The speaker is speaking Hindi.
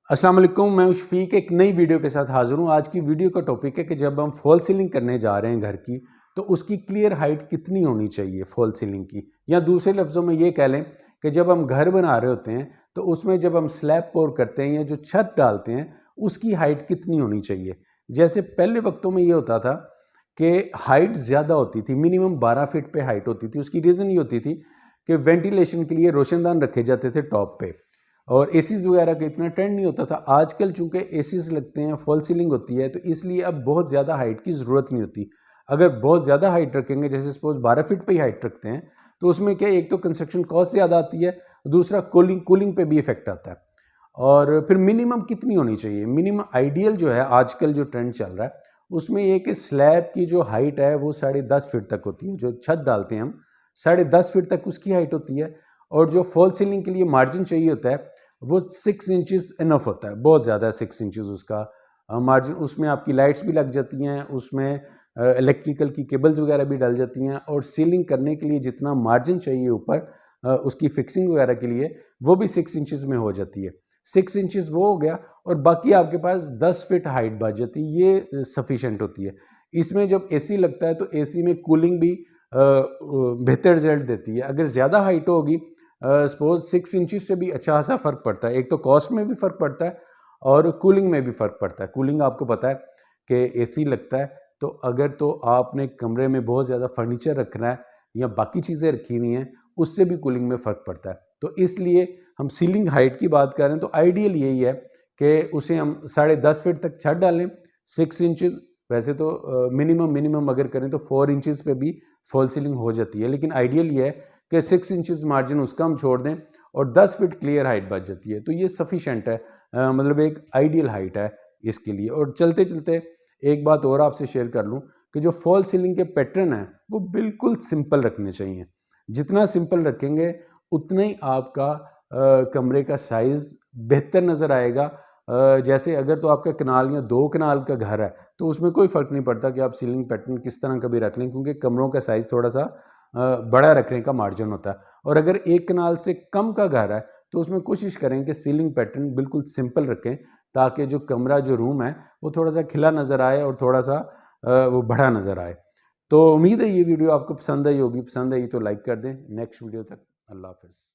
अस्सलाम वालेकुम, मैं शफीक एक नई वीडियो के साथ हाज़िर हूँ। आज की वीडियो का टॉपिक है कि जब हम फॉल सीलिंग करने जा रहे हैं घर की, तो उसकी क्लियर हाइट कितनी होनी चाहिए फॉल सीलिंग की, या दूसरे लफ्ज़ों में ये कह लें कि जब हम घर बना रहे होते हैं तो उसमें जब हम स्लैब पोर करते हैं या जो छत डालते हैं उसकी हाइट कितनी होनी चाहिए। जैसे पहले वक्तों में ये होता था कि हाइट ज़्यादा होती थी, मिनिमम 12 फीट पे हाइट होती थी। उसकी रीज़न ये होती थी कि वेंटिलेशन के लिए रोशनदान रखे जाते थे टॉप पे, और एसीज़ वगैरह का इतना ट्रेंड नहीं होता था। आजकल चूँकि एसीज़ लगते हैं, फॉल सीलिंग होती है, तो इसलिए अब बहुत ज़्यादा हाइट की ज़रूरत नहीं होती। अगर बहुत ज़्यादा हाइट रखेंगे, जैसे सपोज़ 12 फीट पे ही हाइट रखते हैं, तो उसमें क्या है, एक तो कंस्ट्रक्शन कॉस्ट ज़्यादा आती है, दूसरा कूलिंग पे भी इफ़ेक्ट आता है। और फिर मिनिमम कितनी होनी चाहिए? मिनिमम आइडियल जो है, आजकल जो ट्रेंड चल रहा है, उसमें ये कि स्लैब की जो हाइट है वो 10.5 फीट तक होती है। जो छत डालते हैं हम, 10.5 फीट तक उसकी हाइट होती है। और जो फॉल सीलिंग के लिए मार्जिन चाहिए होता है वो 6 इंचेस इनफ होता है, बहुत ज़्यादा है 6 इंचेस उसका मार्जिन। उसमें आपकी लाइट्स भी लग जाती हैं, उसमें इलेक्ट्रिकल की केबल्स वगैरह भी डल जाती हैं, और सीलिंग करने के लिए जितना मार्जिन चाहिए ऊपर उसकी फिक्सिंग वगैरह के लिए, वो भी 6 इंचेस में हो जाती है। 6 इंचेस वो हो गया, और बाकी आपके पास 10 फीट हाइट बच जाती है, ये सफिशेंट होती है। इसमें जब एसी लगता है तो एसी में कूलिंग भी बेहतर रिजल्ट देती है। अगर ज़्यादा हाइट होगी, सपोज 6 इंचेस से भी अच्छा खासा फ़र्क पड़ता है। एक तो कॉस्ट में भी फ़र्क पड़ता है और कूलिंग में भी फ़र्क पड़ता है। कूलिंग आपको पता है कि एसी लगता है, तो अगर तो आपने कमरे में बहुत ज़्यादा फर्नीचर रखना है या बाकी चीज़ें रखी हुई हैं, उससे भी कूलिंग में फ़र्क पड़ता है। तो इसलिए हम सीलिंग हाइट की बात करें तो आइडियल यही है कि उसे हम 10.5 फीट तक छत डालें। 6 इंचेस वैसे तो मिनिमम अगर करें तो 4 इंचेस पे भी फॉल सीलिंग हो जाती है, लेकिन आइडियल ये है कि 6 इंचेस मार्जिन उसका हम छोड़ दें और 10 फीट क्लियर हाइट बच जाती है। तो ये सफिशेंट है, मतलब एक आइडियल हाइट है इसके लिए। और चलते चलते एक बात और आपसे शेयर कर लूँ कि जो फॉल सीलिंग के पैटर्न हैं वो बिल्कुल सिंपल रखने चाहिए। जितना सिंपल रखेंगे उतना ही आपका कमरे का साइज़ बेहतर नज़र आएगा। जैसे अगर तो आपका कनाल या 2 कनाल का घर है तो उसमें कोई फ़र्क नहीं पड़ता कि आप सीलिंग पैटर्न किस तरह का भी रख लें, क्योंकि कमरों का साइज़ थोड़ा सा बड़ा रखने का मार्जिन होता है। और अगर 1 कनाल से कम का घर है तो उसमें कोशिश करें कि सीलिंग पैटर्न बिल्कुल सिंपल रखें, ताकि जो कमरा जो रूम है वो थोड़ा सा खिला नज़र आए और थोड़ा सा वो बड़ा नज़र आए। तो उम्मीद है ये वीडियो आपको पसंद आई होगी। पसंद आई तो लाइक कर दें। नेक्स्ट वीडियो तक अल्लाह हाफ़िज़।